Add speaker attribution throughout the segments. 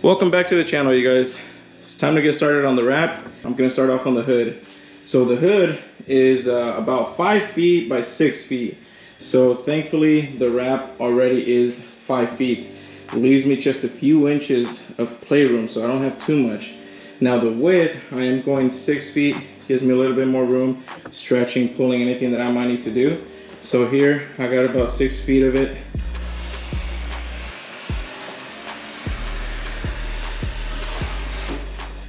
Speaker 1: Welcome back to the channel, you guys. It's time to get started on the wrap. I'm gonna start off on the hood. So the hood is about 5 feet by 6 feet. So thankfully the wrap already is 5 feet. It leaves me just a few inches of playroom, so I don't have too much. Now the width, I am going 6 feet. Gives me a little bit more room, stretching, pulling, anything that I might need to do. So here, I got about 6 feet of it.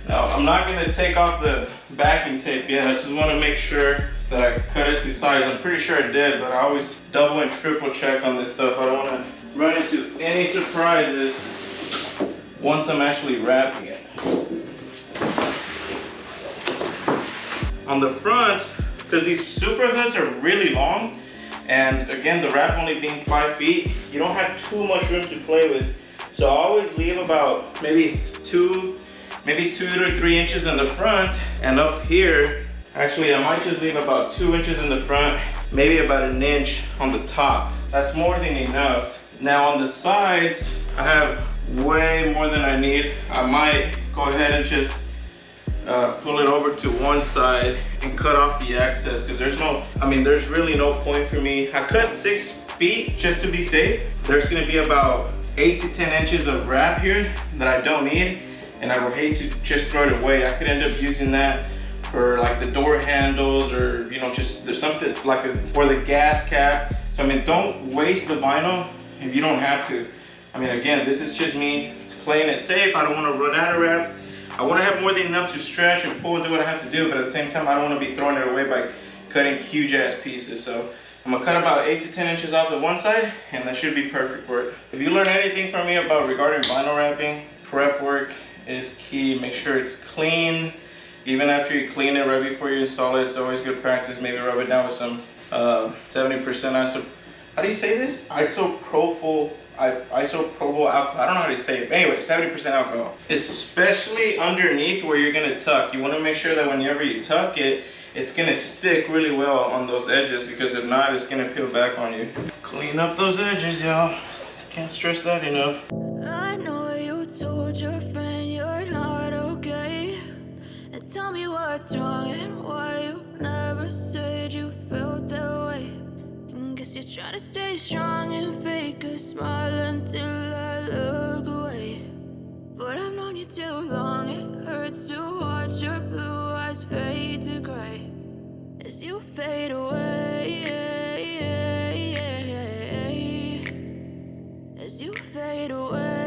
Speaker 1: Now, I'm not gonna take off the backing tape yet. I just wanna make sure that I cut it to size. I'm pretty sure I did, but I always double and triple check on this stuff. I don't wanna run into any surprises once I'm actually wrapping it. On the front, because these Supra hoods are really long, and again, the wrap only being 5 feet, you don't have too much room to play with. So I always leave about maybe 2 to 3 inches in the front, and up here, actually I might just leave about 2 inches in the front, maybe about 1 inch on the top. That's more than enough. Now on the sides, I have way more than I need. I might go ahead and just pull it over to one side and cut off the excess, because there's really no point for me. I cut 6 feet just to be safe. There's gonna be about 8 to 10 inches of wrap here that I don't need, and I would hate to just throw it away. I could end up using that for like the door handles, or just there's something like for the gas cap. So don't waste the vinyl if you don't have to. Again, this is just me playing it safe. I don't want to run out of wrap. I want to have more than enough to stretch and pull and do what I have to do, but at the same time I don't want to be throwing it away by cutting huge ass pieces. So I'm gonna cut about 8 to 10 inches off the one side, and that should be perfect for it. If you learn anything from me regarding vinyl wrapping, prep work is key. Make sure it's clean. Even after you clean it, right before you install it, it's always good practice. Maybe rub it down with some 70% how do you say this? Isopropyl alcohol. I don't know how to say it. But anyway, 70% alcohol. Especially underneath where you're gonna tuck. You wanna make sure that whenever you tuck it, it's gonna stick really well on those edges, because if not, it's gonna peel back on you. Clean up those edges, y'all. Can't stress that enough.
Speaker 2: I know you told your friend you're not okay, and tell me what's wrong and why you never said you felt that way. Guess you're trying to stay strong and fake a smile until I look away. But I've known you too long, it hurts to watch your blue eyes fade to gray as you fade away, as you fade away.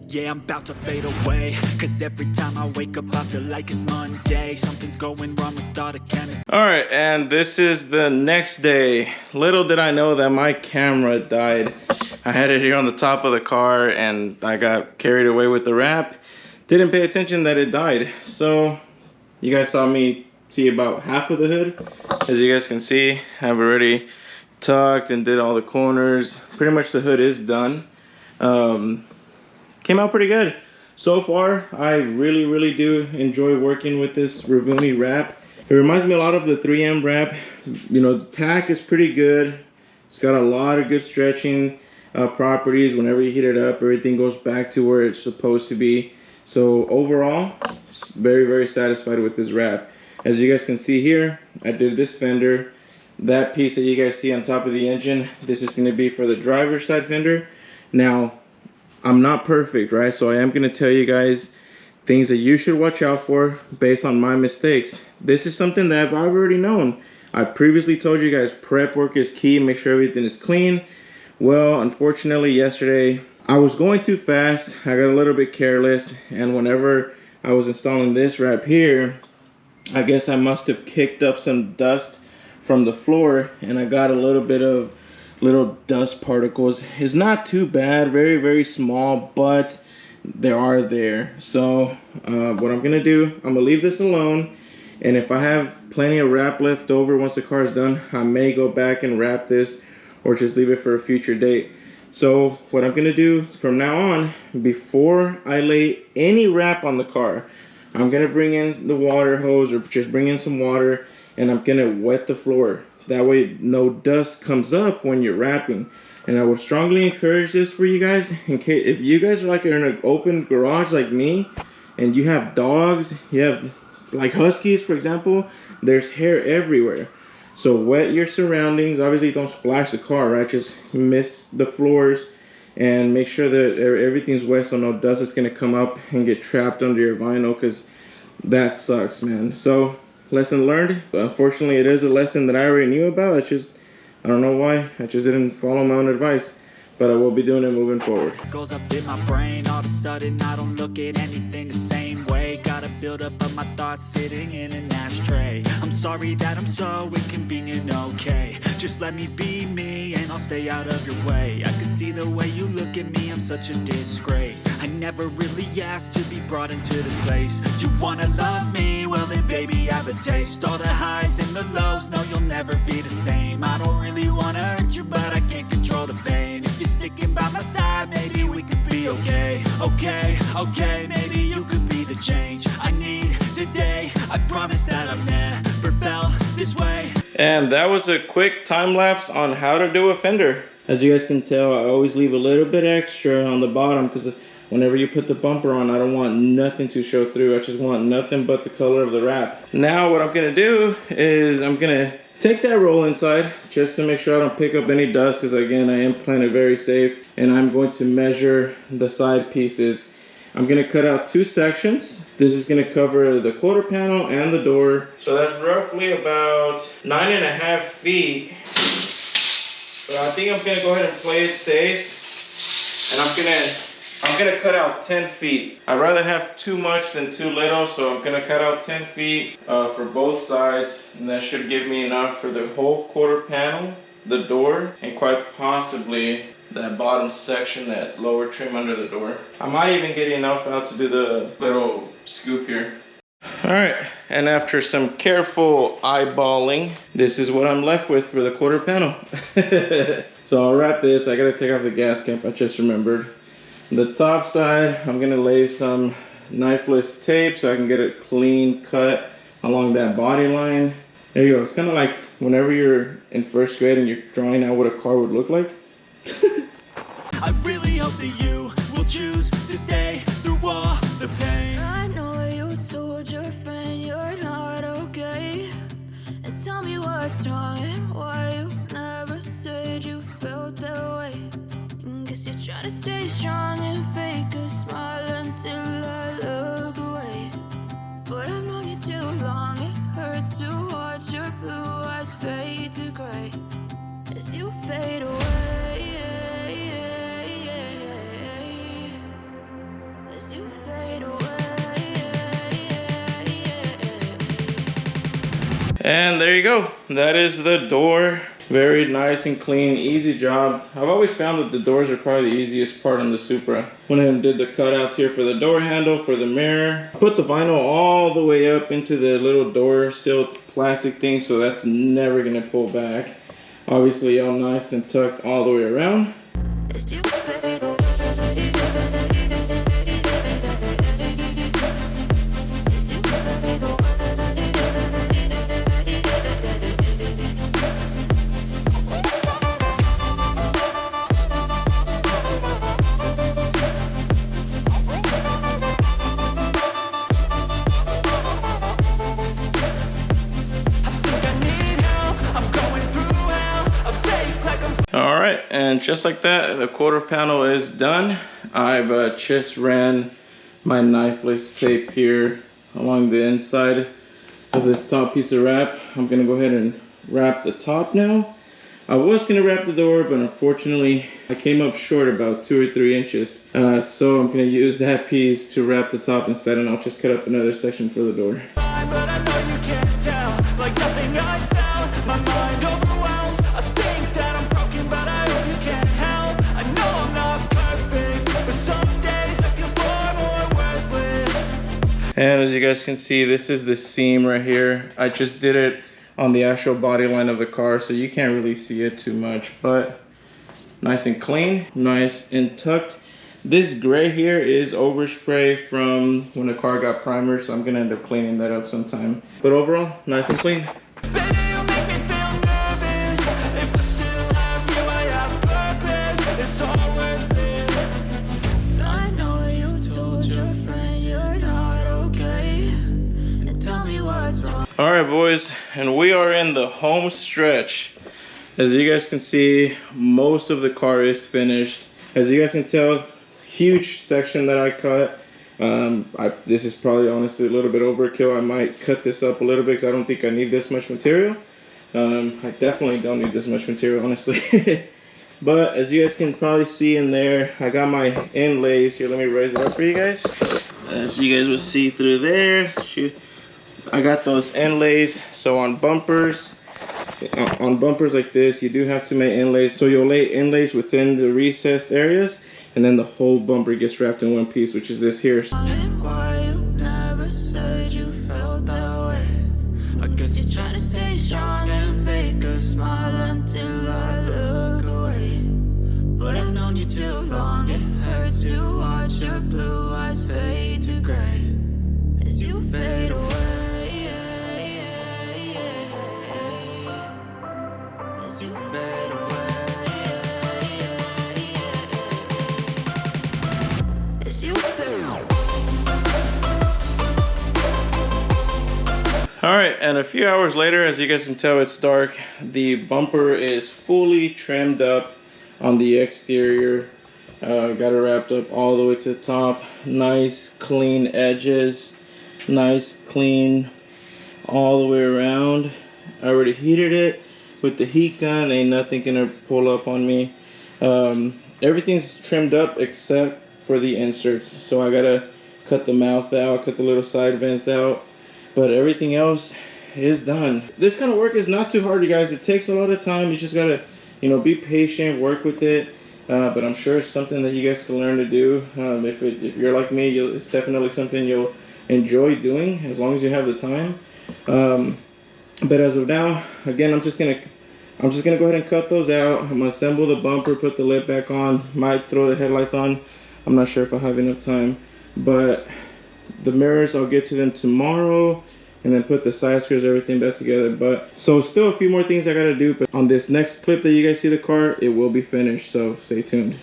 Speaker 3: Yeah, I'm about to fade away, cause every time I wake up I feel like it's Monday. Something's going wrong with all the chemicals.
Speaker 1: Alright, and this is the next day. Little did I know that my camera died. I had it here on the top of the car, and I got carried away with the wrap. Didn't pay attention that it died. So you guys saw me see about half of the hood. As you guys can see, I've already tucked and did all the corners. Pretty much the hood is done. Came out pretty good. So far, I really do enjoy working with this Ravoony wrap. It reminds me a lot of the 3M wrap. The tack is pretty good. It's got a lot of good stretching properties. Whenever you heat it up, everything goes back to where it's supposed to be. So overall, very satisfied with this wrap. As you guys can see here, I did this fender. That piece that you guys see on top of the engine, this is going to be for the driver's side fender. Now, I'm not perfect, right? So I am going to tell you guys things that you should watch out for based on my mistakes. This is something that I've already known. I previously told you guys prep work is key. Make sure everything is clean. Well, unfortunately, yesterday I was going too fast. I got a little bit careless. And whenever I was installing this wrap here, I guess I must have kicked up some dust from the floor, and I got a little bit of little dust particles. It's not too bad, very small, but they are there. So what I'm gonna do, I'm gonna leave this alone, and if I have plenty of wrap left over once the car is done, I may go back and wrap this, or just leave it for a future date. So what I'm gonna do from now on, before I lay any wrap on the car, I'm gonna bring in the water hose, or just bring in some water, and I'm gonna wet the floor. That way no dust comes up when you're wrapping. And I would strongly encourage this for you guys. In case if you guys are like in an open garage like me, and you have dogs, you have like huskies, for example, there's hair everywhere. So wet your surroundings. Obviously, don't splash the car, right? Just mist the floors and make sure that everything's wet so no dust is gonna come up and get trapped under your vinyl, because that sucks, man. So lesson learned. Unfortunately, it is a lesson that I already knew about. It's just, I don't know why, I just didn't follow my own advice. But I will be doing it moving forward.
Speaker 3: Goes up in my brain, all of a sudden I don't look at anything the same way. Got a buildup of my thoughts sitting in an ashtray. I'm sorry that I'm so inconvenient, okay. Just let me be me and I'll stay out of your way. I can see the way you look at me, I'm such a disgrace. I never really asked to be brought into this place. You wanna love me? Well then baby I have a taste. All the highs and the lows, no you'll never be the same. I don't really wanna hurt you but I can't control the pain. If you're sticking by my side, maybe we could be okay. Okay, maybe you could be the change I need today. I promise that I've never felt this way.
Speaker 1: And that was a quick time lapse on how to do a fender. As you guys can tell, I always leave a little bit extra on the bottom, because whenever you put the bumper on, I don't want nothing to show through. I just want nothing but the color of the wrap. Now what I'm gonna do is I'm gonna take that roll inside just to make sure I don't pick up any dust, because again, I am playing it very safe, and I'm going to measure the side pieces. I'm gonna cut out 2 sections. This is gonna cover the quarter panel and the door. So that's roughly about 9.5 feet. So I think I'm gonna go ahead and play it safe, and I'm gonna cut out 10 feet. I'd rather have too much than too little, so I'm gonna cut out 10 feet for both sides, and that should give me enough for the whole quarter panel, the door, and quite possibly that bottom section, that lower trim under the door. I might even get enough out to do the little scoop here. All right, and after some careful eyeballing, this is what I'm left with for the quarter panel. So I'll wrap this. I gotta take off the gas cap, I just remembered. The top side, I'm gonna lay some knifeless tape so I can get a clean cut along that body line. There you go. It's kind of like whenever you're in first grade and you're drawing out what a car would look like.
Speaker 3: I really hope that you will choose to stay through all the pain.
Speaker 2: I know you told your friend you're not okay, and tell me what's wrong and why you never said you felt that way. Guess you're trying to stay strong and fake a smile until I look away. But I've known you too long, it hurts to watch your blue eyes fade to gray as you fade away. As you fade away.
Speaker 1: And there you go. That is the door. Very nice and clean, easy job. I've always found that the doors are probably the easiest part on the Supra. Went ahead and did the cutouts here for the door handle, for the mirror. Put the vinyl all the way up into the little door sealed plastic thing, so that's never gonna pull back. Obviously all nice and tucked all the way around.
Speaker 2: As you fade away.
Speaker 1: All right, and just like that, the quarter panel is done. I've just ran my knifeless tape here along the inside of this top piece of wrap. I'm gonna go ahead and wrap the top now. I was gonna wrap the door, but unfortunately I came up short about 2 or 3 inches. So I'm gonna use that piece to wrap the top instead, and I'll just cut up another section for the door.
Speaker 3: But I know you can't tell, like nothing I felt, my mind overwhelmed. I think that I'm broken, but I hope you can't help. I know I'm not perfect, but some days I feel far more worthless.
Speaker 1: And as you guys can see, this is the seam right here. I just did it on the actual body line of the car, so you can't really see it too much, but nice and clean, nice and tucked. This gray here is overspray from when the car got primer, so I'm gonna end up cleaning that up sometime. But overall, nice and clean.
Speaker 3: Baby, you make me feel nervous. If I still have you, I have purpose.
Speaker 1: All right, boys, and we are in the home stretch. As you guys can see, most of the car is finished. As you guys can tell, huge section that I cut. This is probably honestly a little bit overkill. I might cut this up a little bit because I don't think I need this much material. I definitely don't need this much material, honestly. But as you guys can probably see in there, I got my inlays here. Let me raise it up for you guys. As you guys will see through there, I got those inlays. So on bumpers like this, you do have to make inlays. So you'll lay inlays within the recessed areas, and then the whole bumper gets wrapped in one piece, which is this here.
Speaker 2: Why you never said you felt that way? I guess you're trying to stay strong and fake a smile until I look away. But I've known you too long, it hurts to watch your blue eyes fade to gray as you fade away, as you fade away, as you fade away.
Speaker 1: All right, and a few hours later, as you guys can tell, it's dark. The bumper is fully trimmed up on the exterior. Got it wrapped up all the way to the top. Nice clean edges, nice clean all the way around. I already heated it with the heat gun. Ain't nothing gonna pull up on me. Everything's trimmed up except for the inserts. So I gotta cut the mouth out, cut the little side vents out, but everything else is done. This kind of work is not too hard, you guys. It takes a lot of time. You just gotta, you know, be patient, work with it. But I'm sure it's something that you guys can learn to do. If you're like me, it's definitely something you'll enjoy doing as long as you have the time. But as of now, again, I'm just gonna go ahead and cut those out. I'm gonna assemble the bumper, put the lid back on, might throw the headlights on. I'm not sure if I have enough time, but the mirrors, I'll get to them tomorrow, and then put the side skirts, everything back together. But so still a few more things I gotta do, but on this next clip that you guys see the car, it will be finished, so stay tuned.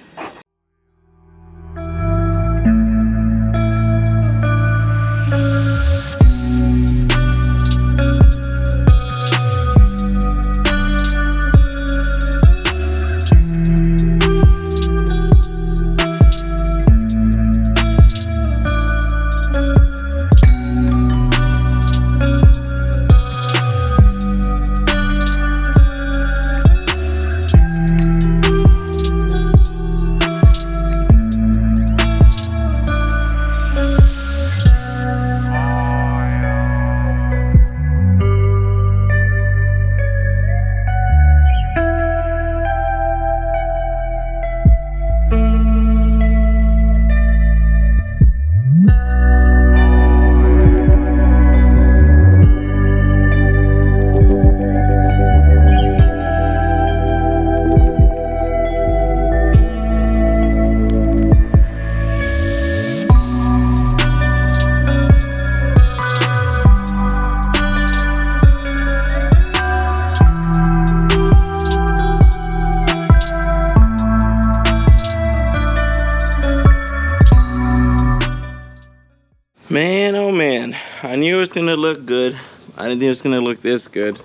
Speaker 1: Man, oh man, I knew it was gonna look good. I didn't think it was gonna look this good.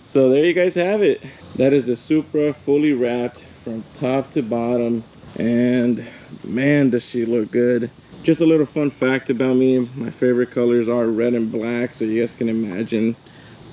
Speaker 1: So there you guys have it. That is the Supra fully wrapped from top to bottom, and man, does she look good. Just a little fun fact about me, my favorite colors are red and black, so you guys can imagine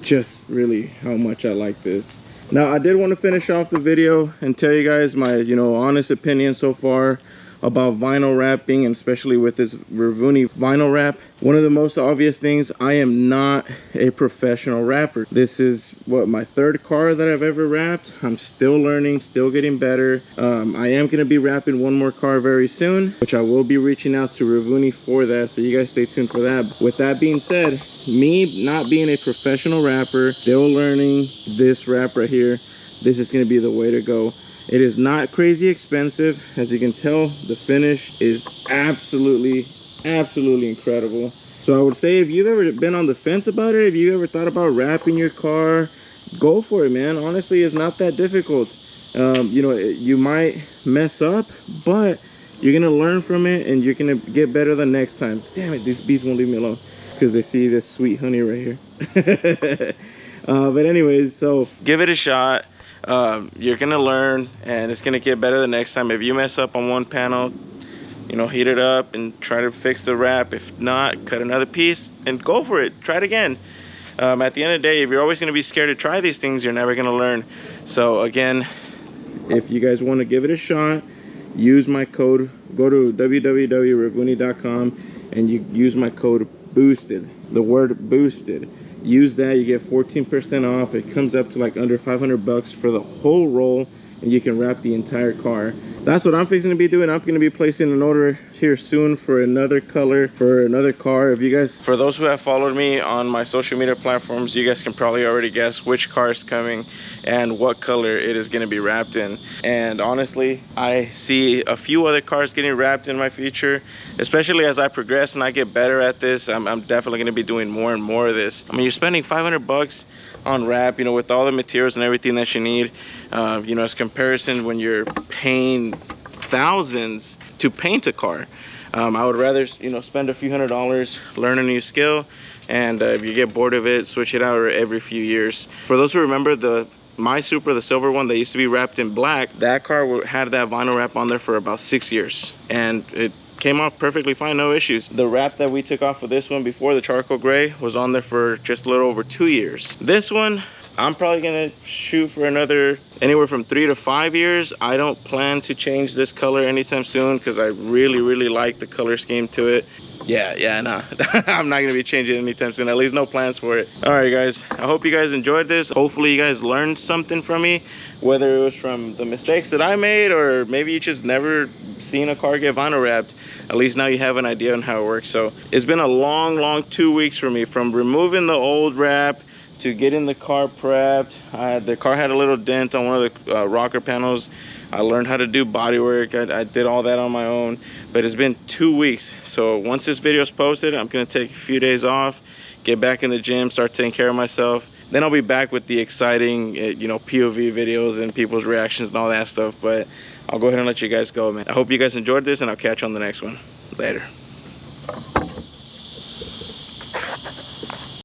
Speaker 1: just really how much I like this. Now, I did want to finish off the video and tell you guys my, honest opinion so far about vinyl wrapping, and especially with this Ravoony vinyl wrap. One of the most obvious things, I am not a professional wrapper. This is my third car that I've ever wrapped. I'm still learning, still getting better. I am going to be wrapping one more car very soon, which I will be reaching out to Ravoony for that, so you guys stay tuned for that. With that being said, me not being a professional wrapper, still learning this wrap right here, this is going to be the way to go. It is not crazy expensive. As you can tell, the finish is absolutely incredible. So I would say, if you've ever been on the fence about it, if you ever thought about wrapping your car, go for it, man. Honestly, it's not that difficult. You might mess up, but You're gonna learn from it and you're gonna get better the next time. Damn it, these bees won't leave me alone. It's because they see this sweet honey right here. But anyways, so give it a shot. You're gonna learn and it's gonna get better the next time. If you mess up on one panel, you know, heat it up and try to fix the wrap. If not, cut another piece and go for it. Try it again. At the end of the day, if you're always gonna be scared to try these things, you're never gonna learn. So again, if you guys want to give it a shot, use my code. Go to www.ravoony.com and you use my code BOOSTED, the word BOOSTED. Use that, you get 14% off. It comes up to like under 500 bucks for the whole roll, and you can wrap the entire car. That's what I'm fixing to be doing. I'm going to be placing an order here soon for another color for another car. If you guys, for those who have followed me on my social media platforms, you guys can probably already guess which car is coming and what color it is going to be wrapped in. And honestly, I see a few other cars getting wrapped in my future, especially as I progress and I get better at this. I'm definitely going to be doing more and more of this. I mean, you're spending 500 bucks on wrap, you know, with all the materials and everything that you need, you know, as comparison when you're paying thousands to paint a car. I would rather, you know, spend a few $100s, learn a new skill, and if you get bored of it, switch it out every few years. For those who remember my Supra, the silver one that used to be wrapped in black, that car had that vinyl wrap on there for about 6 years, and it came off perfectly fine, no issues. The wrap that we took off of this one before, the charcoal gray, was on there for just a little over 2 years. This one, I'm probably gonna shoot for another anywhere from 3 to 5 years. I don't plan to change this color anytime soon because I really like the color scheme to it. Nah. I'm not gonna be changing anytime soon, at least no plans for it. All right, guys, I hope you guys enjoyed this. Hopefully you guys learned something from me, whether it was from the mistakes that I made or maybe you just never seen a car get vinyl wrapped. At least now you have an idea on how it works. So it's been a long 2 weeks for me, from removing the old wrap to getting the car prepped. The car had a little dent on one of the rocker panels. I learned how to do body work. I did all that on my own, but it's been 2 weeks. So once this video is posted, I'm gonna take a few days off, get back in the gym, start taking care of myself. Then I'll be back with the exciting, you know, POV videos and people's reactions and all that stuff. But I'll go ahead and let you guys go, man. I hope you guys enjoyed this, and I'll catch you on the next one. Later.